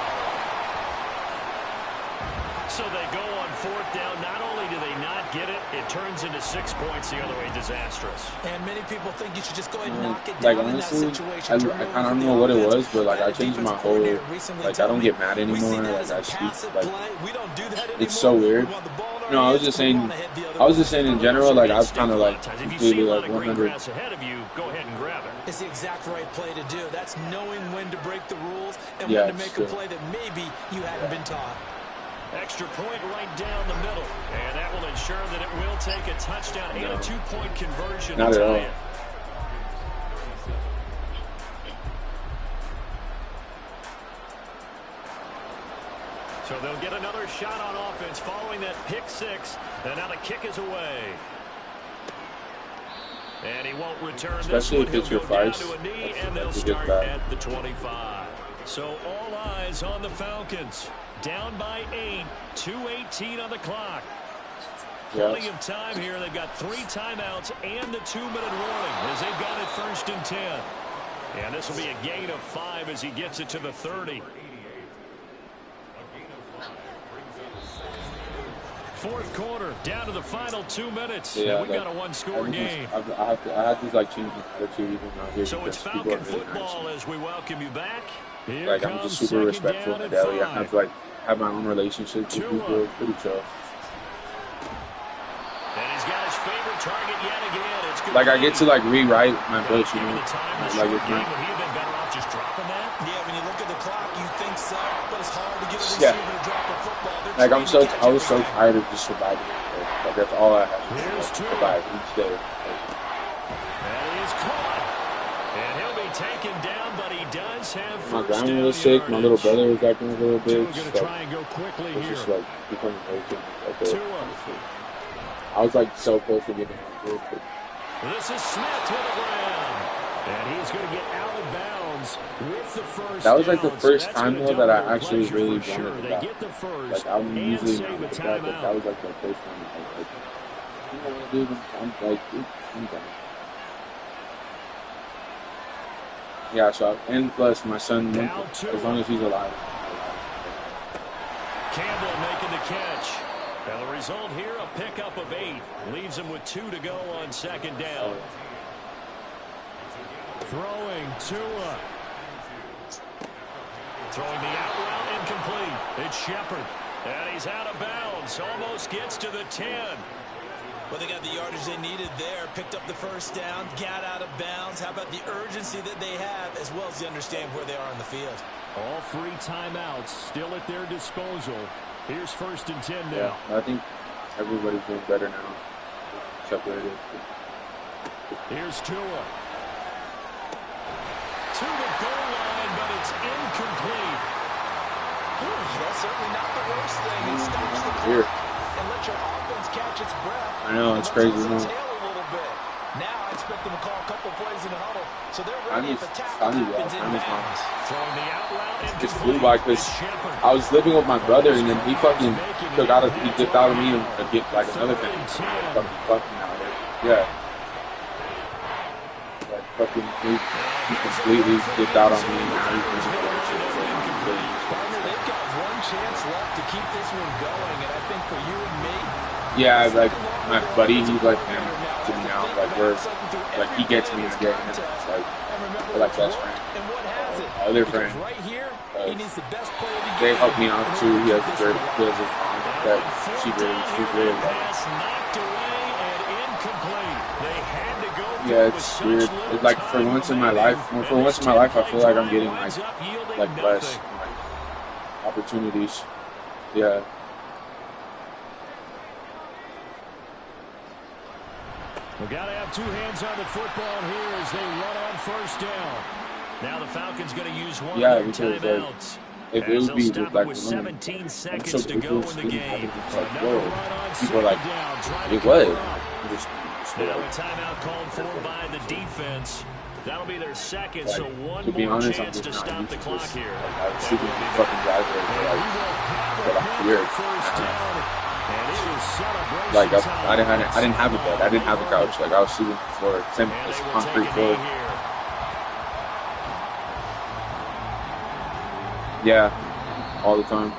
So they go on 4th down. Not only do they not get it, it turns into 6 points the other way. Disastrous.
And many people think you should just go ahead and knock it
like
down
honestly,
in that situation.
I kind of don't know what it was, but like I changed my whole, like I don't get mad anymore. Like I shoot, like it's so weird. No, I was just saying in general, like I was kind of like completely like 100.
Go ahead and grab it.
It's the exact right play to do. That's knowing when to break the rules and when to make a play that maybe you hadn't been taught.
Extra point right down the middle. And that will ensure that it will take a touchdown and a 2-point conversion.
Not at all.
So they'll get another shot on offense following that pick 6. And now the kick is away. And he won't return.
Especially if it's your first.
And they'll start at the 25. So all eyes on the Falcons. Down by 8, 2:18 on the clock. Plenty of time here. They've got 3 timeouts and the 2-minute warning as they've got it 1st and 10. And this will be a gain of 5 as he gets it to the 30. 4th quarter, down to the final 2 minutes.
Yeah,
we've got a 1-score game.
I have to like change my attitude even out here.
So it's Falcon football as we welcome you back. Here
like I'm just super respectful in Delhi. I have to like have my own relationship with people. It's pretty chill.
And he's got his favorite target yet again. It's good.
Like I get to like rewrite my books, you know. Like it's my.
Just dropping that.
Yeah, when you look at the clock, you think so, but it's hard to get a receiver to drop a football.
Like I was so tired of just surviving. Like that's all I have to survive each day.
And he is caught. And he'll be taken down, but he does have
my grandma was sick. My little brother was acting a little bit.
Going to try and go quickly here.
Just like becoming urgent. I was like so close to getting out of here.
This is Smith to the ground. And he's going to get out of bounds with the first.
That was like the first time though that I actually really wanted to
They get the first.
Like I'm usually not like that, but that was like the first time. Like, you know what, dude? I'm like, dude, I'm done. Yeah, so and plus my son, as long as he's alive.
Campbell making the catch. Now the result here, a pickup of 8. Leaves him with 2 to go on 2nd down. Throwing Tua. Throwing the out route incomplete. It's Shepard. And he's out of bounds. Almost gets to the 10.
Well, they got the yardage they needed there. Picked up the first down. Got out of bounds. How about the urgency that they have, as well as they understand where they are on the field?
All 3 timeouts still at their disposal. Here's 1st and 10 now.
Yeah, I think everybody's doing better now. Separated.
Here's Tua. To the goal line, but it's incomplete.
That's certainly not the worst thing. It stops the clock and let your offense catch its breath.
I know, it's crazy.
Now I expect them to call a couple plays in the huddle, so they're ready if a tackle happens in bounds.
Throwing the out route
just flew by because I was living with my brother and then he fucking dipped out of me and get like another thing. Fucking out there. Yeah. Like fucking he completely dipped out on me and now he's doing shit.
They've got one chance left to keep this one going, and I think for you and me.
Yeah, like my buddy, he's like him to me now. Like like he gets me and get him. Like we're like best friends. Other friends. They help me out too. He has a great that she's really like. Yeah, it's weird. It's like for once in my life, I feel like I'm getting like less opportunities. Yeah.
We've got to have 2 hands on the football here as they run on 1st down. Now the Falcons going to use one of their timeouts.
if it would be with, like,
with
when I'm
17
so
seconds to go
quickly
in the
speeding, I
game.
think it's like,
Another
whoa.
run on
People are like,
second down, trying
it
to cover
was.
up.
Just
Now a timeout called for by the defense. That'll be their second, so one
to be
more
honest, I'm
chance
just
to
not
stop
used
the
to
clock
this.
here.
Like, I was shooting the fucking driveway for like a year. Like I didn't have a bed. I didn't have a couch. Like I was shooting the floor, same as concrete floor. Yeah, all the time.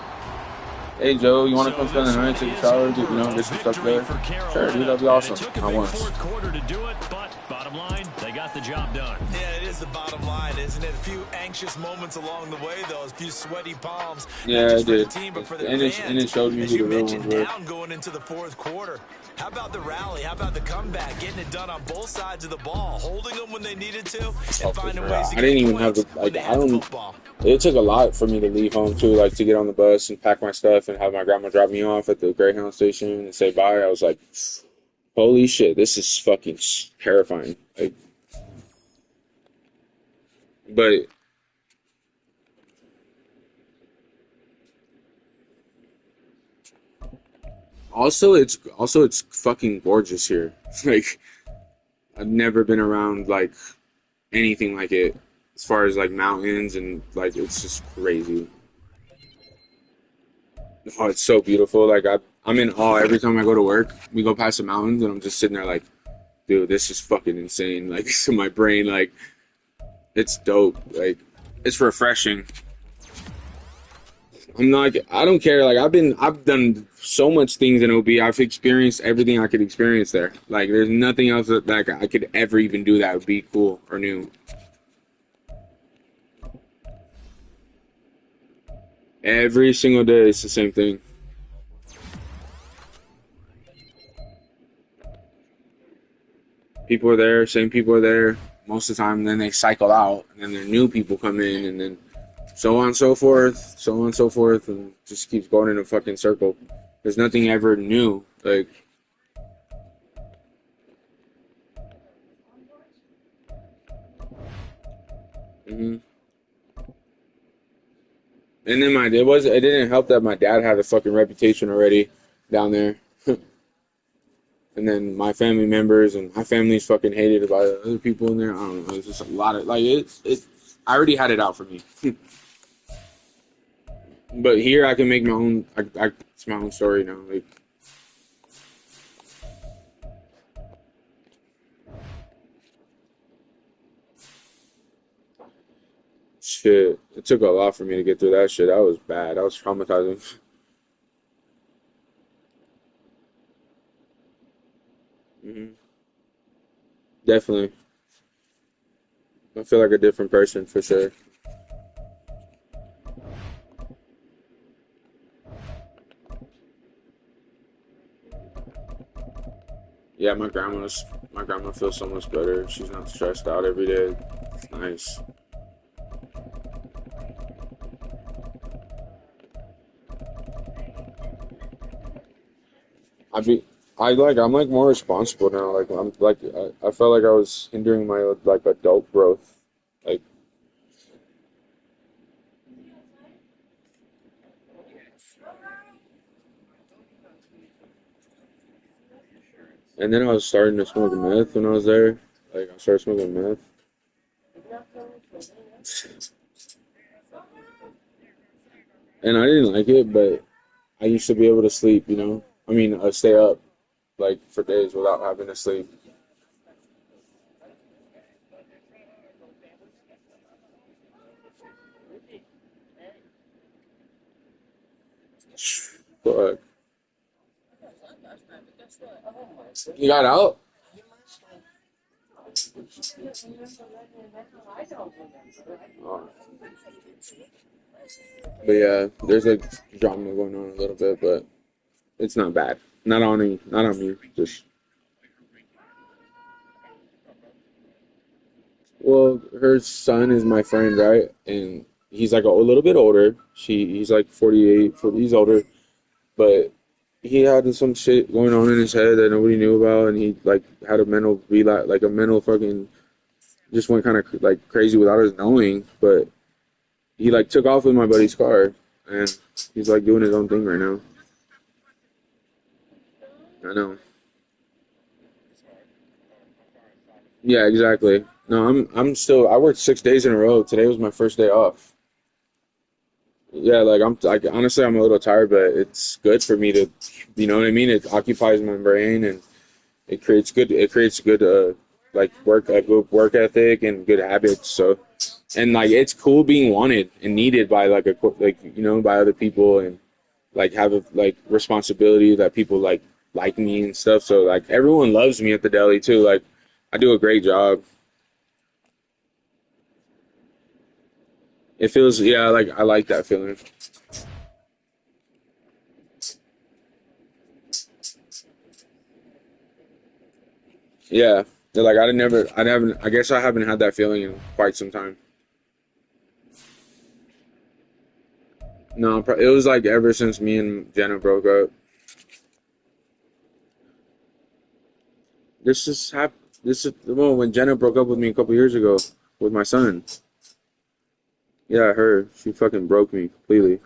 Hey Joe, you want to come spend the night, take a shower, get some stuff together? Sure, dude, that'd be awesome. I once.
Fourth quarter to do it, but bottom line, they got the job done.
Yeah, it is the bottom line, isn't it? A few anxious moments along the way, though, a few sweaty palms.
Yeah, it did.
Team, but for the
and it showed me who the real ones were.
Down going into the fourth quarter. How about the rally? How about the comeback? Getting it done on both sides of the ball, holding them when they needed to, and finding ways to get
I didn't even have the It took a lot for me to leave home too, like to get on the bus and pack my stuff and have my grandma drop me off at the Greyhound station and say bye. I was like, holy shit, this is fucking terrifying. Like, but also it's fucking gorgeous here. Like I've never been around like anything like it as far as like mountains and like it's just crazy. Oh, it's so beautiful. Like I'm in awe every time I go to work. We go past the mountains and I'm just sitting there like, dude, this is fucking insane. Like to my brain, like it's dope. Like it's refreshing. I don't care. Like I've done so much things in OB. I've experienced everything I could experience there. Like there's nothing else that like I could ever even do that would be cool or new. Every single day it's the same thing. People are there, same people are there most of the time, and then they cycle out, and then there are new people come in, and then so on and so forth, and just keeps going in a fucking circle. There's nothing ever new. Like, And then it didn't help that my dad had a fucking reputation already down there. And then my family members and my family's fucking hated by other people in there. I don't know. It's just a lot of like I already had it out for me. But here I can make my own. It's my own story now. Like shit, it took a lot for me to get through that shit. That was bad. That was traumatizing. Definitely. I feel like a different person for sure. Yeah, my grandma feels so much better. She's not stressed out every day. It's nice. I'm like more responsible now. Like I felt like I was hindering my like adult growth. Like and then I was starting to smoke meth when I was there. Like I started smoking meth. And I didn't like it, but I used to be able to sleep, I mean, stay up like for days without having to sleep. But you got out? Oh. But yeah, there's like drama going on a little bit, but it's not bad. Not on me. Just well, her son is my friend, right? And he's like a little bit older. He's like 48, he's older, but he had some shit going on in his head that nobody knew about, and he like had a mental relapse, like a mental fucking, just went kind of like crazy without us knowing. But he like took off with my buddy's car, and he's like doing his own thing right now. I know. Yeah, exactly. No, I'm still. I worked 6 days in a row. Today was my first day off. Yeah, like I'm like honestly, I'm a little tired, but it's good for me to, you know what I mean? It occupies my brain and it creates good. It creates good, like a good work ethic and good habits. So, and like it's cool being wanted and needed by like you know by other people and like have a like responsibility that people like me and stuff. So like everyone loves me at the deli too. Like I do a great job. It feels yeah, like I like that feeling. Yeah. Like I guess I haven't had that feeling in quite some time. No, it was like ever since me and Jenna broke up. This just happened. This is well when Jenna broke up with me a couple years ago with my son. Yeah, her. She fucking broke me completely.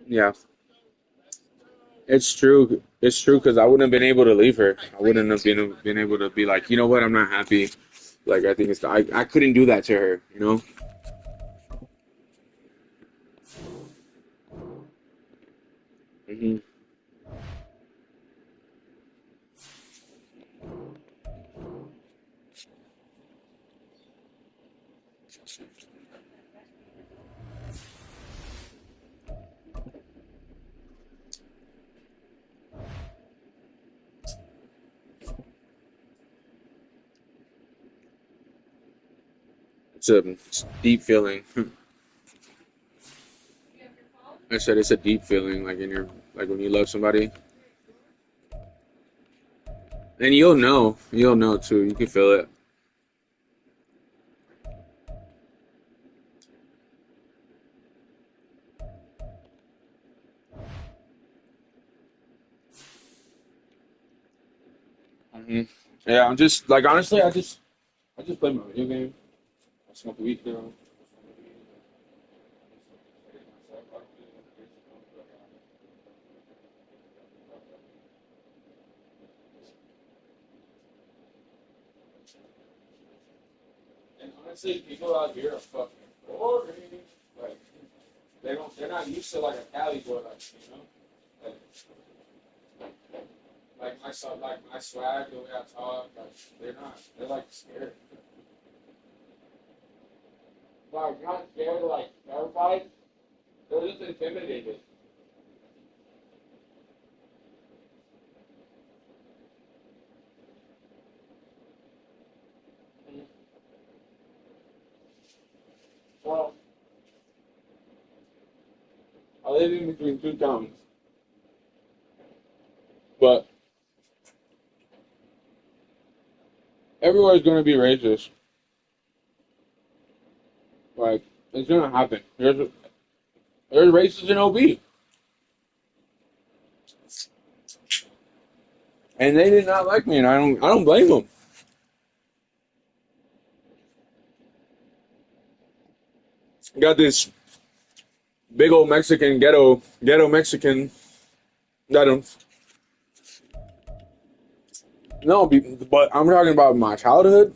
Yeah, it's true. It's true because I wouldn't have been able to leave her. I wouldn't have been able to be like, you know what, I'm not happy. Like I think I couldn't do that to her. You know. Hmm. It's a deep feeling. I said it's a deep feeling, like in your like when you love somebody, and you'll know too. You can feel it. Hmm. Yeah, I'm just like honestly, I just play my video game. I smoke weed though. And honestly, people out here are fucking boring. Like they're not used to like a Cali boy, like you know, like like my swag, the way I talk, like they're like scared. Like not scared, like terrified. They're just intimidated. Well, I live in between two towns, but everywhere's gonna be racist. Like it's gonna happen. There's racists in OB, and they did not like me, and I don't blame them. Got this big old Mexican ghetto Mexican that don't no, but I'm talking about my childhood,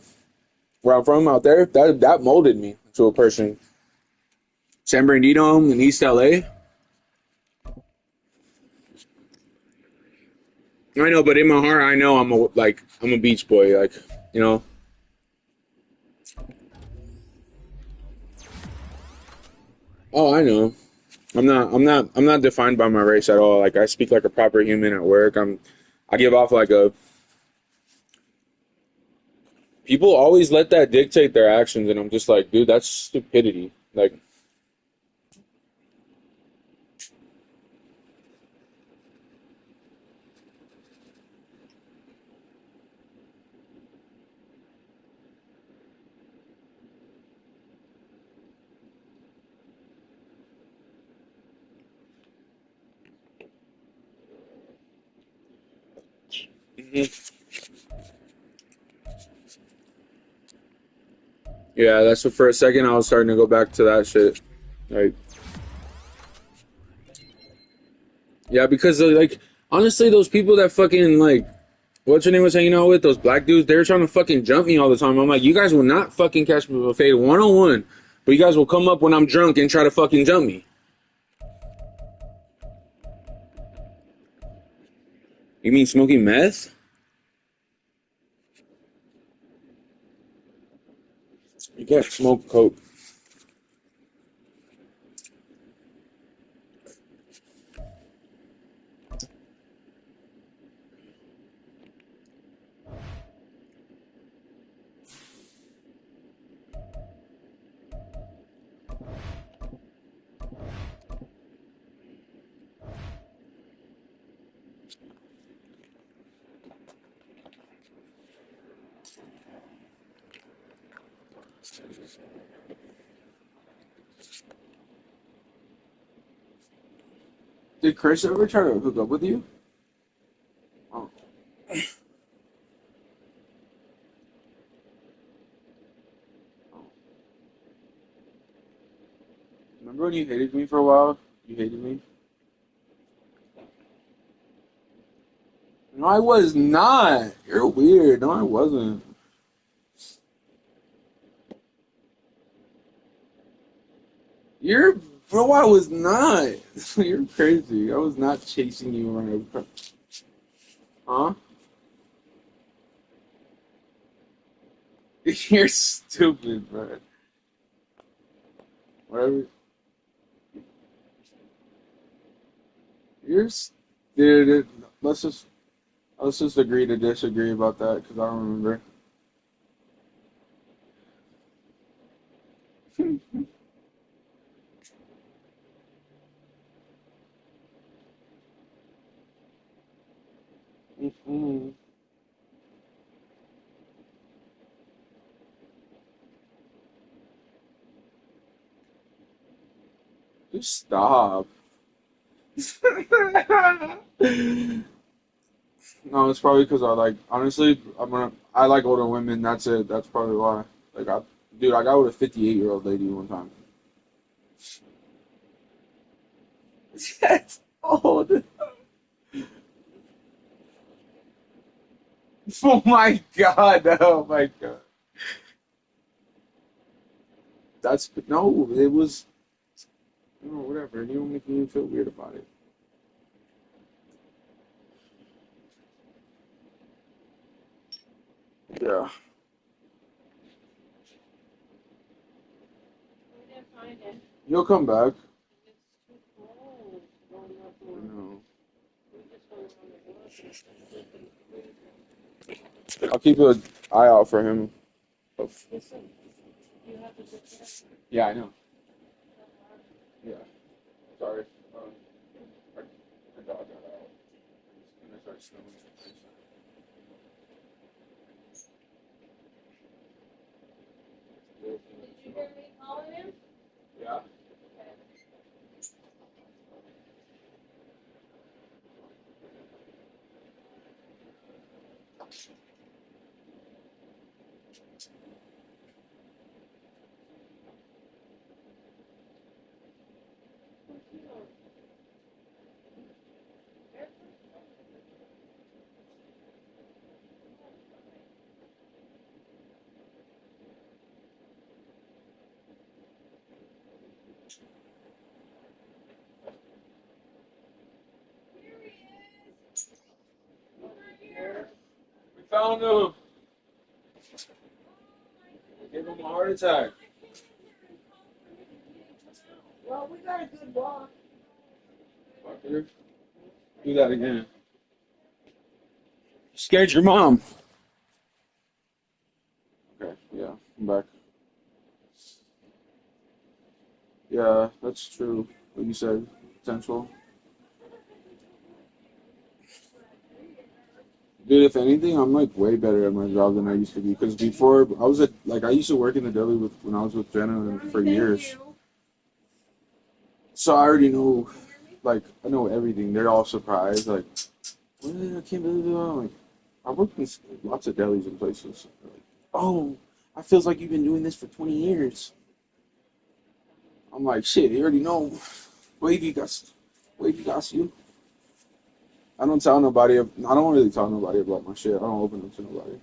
where I'm from out there. That molded me to a person. San Bernardino in East LA. I know, but in my heart, I know I'm a beach boy. Like you know. Oh, I know. I'm not defined by my race at all. Like I speak like a proper human at work. I give off like a people always let that dictate their actions and I'm just like, dude, that's stupidity. Like Yeah, that's what for a second I was starting to go back to that shit. Like, yeah, because like honestly, those people that fucking like, what's your name was hanging out with those black dudes, they were trying to fucking jump me all the time. I'm like, you guys will not fucking catch me with a fade 1-on-1, but you guys will come up when I'm drunk and try to fucking jump me. You mean smoking meth? You can't smoke coke. Did Chris ever try to hook up with you? Oh. Remember when you hated me for a while? You hated me? No, I was not. You're weird. No, I wasn't. You're, bro, I was not. You're crazy. I was not chasing you around. Huh? You're stupid, bro. Whatever. You're, dude. Let's just agree to disagree about that because I don't remember. Mm-mm. Just stop. No, it's probably because I like honestly, I like older women. That's it. That's probably why. Like dude, I got with a 58-year-old lady one time. That's old. Oh my god! Oh my god! That's no. It was no whatever. You don't make me feel weird about it. Yeah. You'll come back. No. I'll keep an eye out for him. Yeah, I know. Yeah. Sorry. My dog got out. And I started smelling it. Did you hear me calling him? Yeah. We found him. Gave him a heart attack.
Well, we got a good walk.
Fucker. Do that again. You scared your mom. Okay, yeah, I'm back. Yeah, that's true. What you said, potential. Dude, if anything, I'm like way better at my job than I used to be. Because before, I used to work in the deli when I was with Jenna for years. So I already know, like, I know everything. They're all surprised, like, what? I can't believe it. I'm like, I worked in lots of delis and places. Like, oh, I feels like you've been doing this for 20 years. I'm like, shit, you already know. Wavy got you. I don't tell nobody. I don't really tell nobody about my shit. I don't open up to nobody.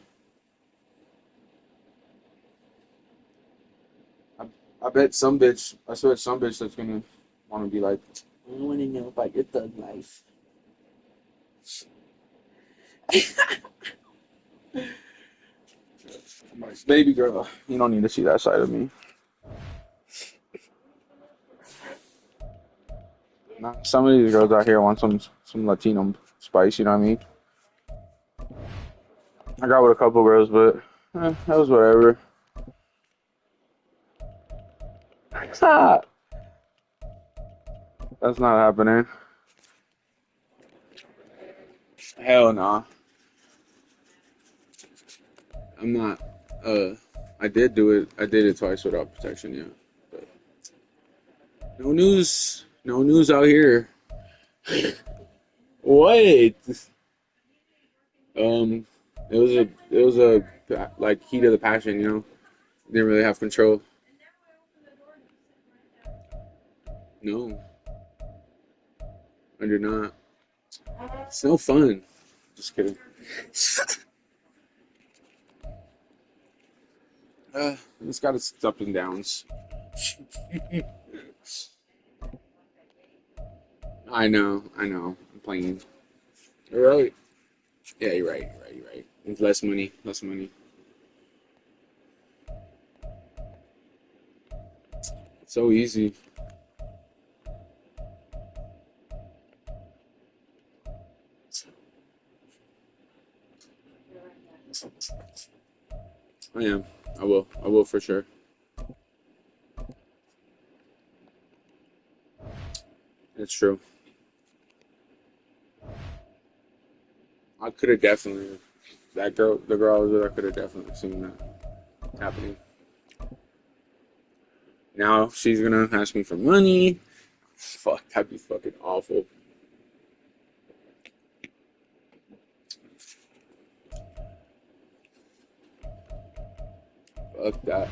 I bet some bitch that's gonna want to be like, I want to know about your thug life. I'm like, baby girl, you don't need to see that side of me. Nah, some of these girls out here want some Latino spice, you know what I mean? I got with a couple girls, but that was whatever. That's not happening. Hell nah. I'm not. I did do it. I did it twice without protection, yeah. But no news. No news out here. What? Um, it was a like heat of the passion, you know. Didn't really have control. No, I did not. It's no fun. Just kidding. It's got its ups and downs. I know. I'm playing. You're right. Yeah, you're right. You're right. It's less money. Less money. It's so easy. I am. I will. I will for sure. That's true. I could have definitely. That girl, the girl I was with, I could have definitely seen that happening. Now she's gonna ask me for money. Fuck, that'd be fucking awful. Fuck that.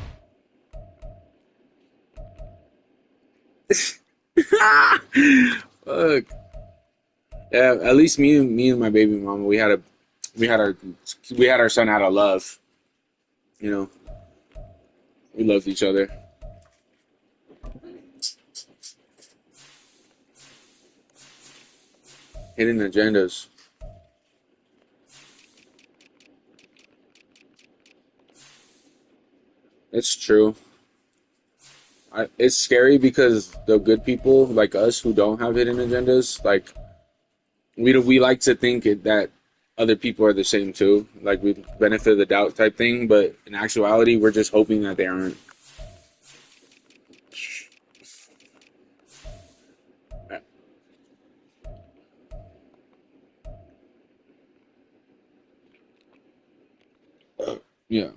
Fuck. Yeah, at least me and my baby mama, we had our son out of love. You know, we loved each other. Hidden agendas. It's true. It's scary because the good people like us who don't have hidden agendas, like we like to think that other people are the same too, like we benefit of the doubt type thing. But in actuality, we're just hoping that they aren't. Yeah.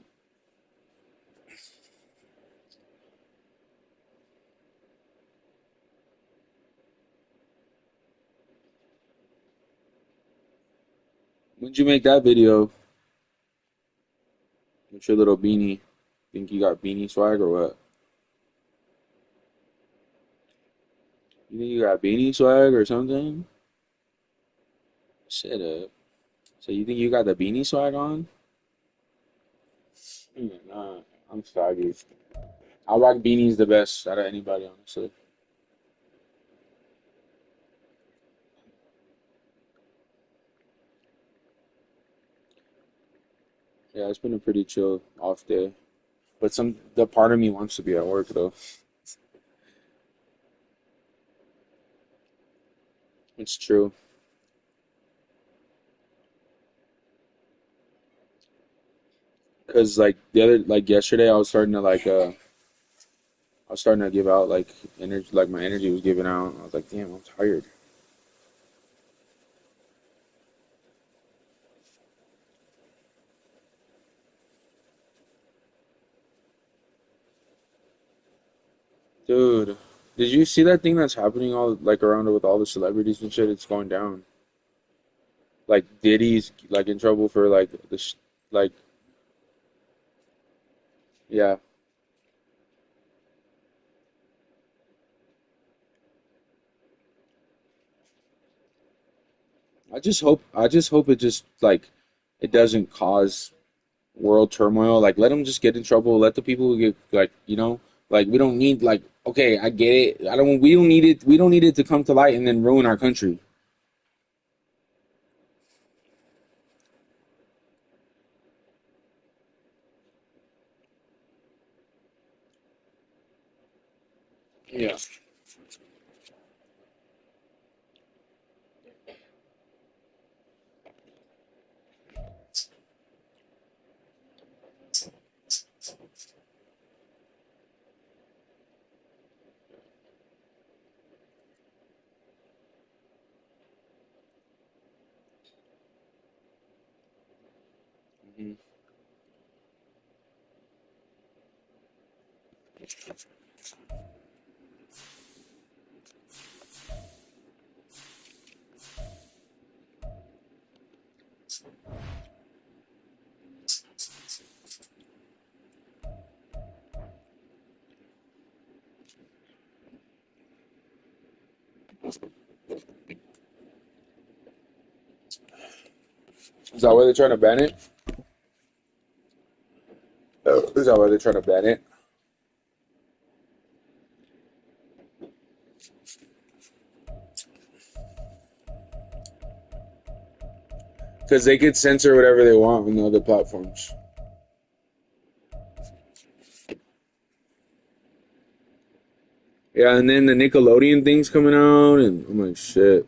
When'd you make that video with your little beanie? Think you got beanie swag or what? You think you got beanie swag or something? Shut up. So you think you got the beanie swag on? Nah, I'm saggy. I rock beanies the best out of anybody, honestly. Yeah, it's been a pretty chill off day. But the part of me wants to be at work though. It's true. Cause like yesterday, I was starting to give out like energy, like my energy was giving out. I was like, damn, I'm tired. Dude, did you see that thing that's happening all like around with all the celebrities and shit? It's going down. like Diddy's like in trouble for like like yeah. I just hope it just like it doesn't cause world turmoil. Like let them just get in trouble. Let the people who get like like we don't need like okay, I get it. I don't we don't need it. We don't need it to come to light and then ruin our country. Yeah. Mhm. Is that why they're trying to ban it? Is that why they're trying to ban it? Because they could censor whatever they want on the other platforms. Yeah, and then the Nickelodeon thing's coming out, and I'm like, shit.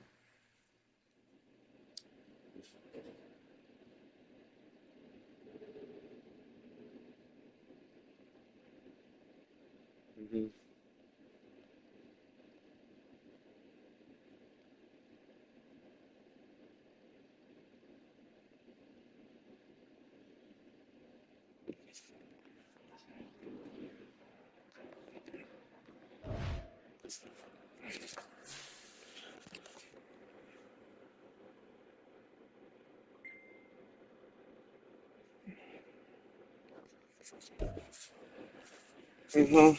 Hmm. Hmm.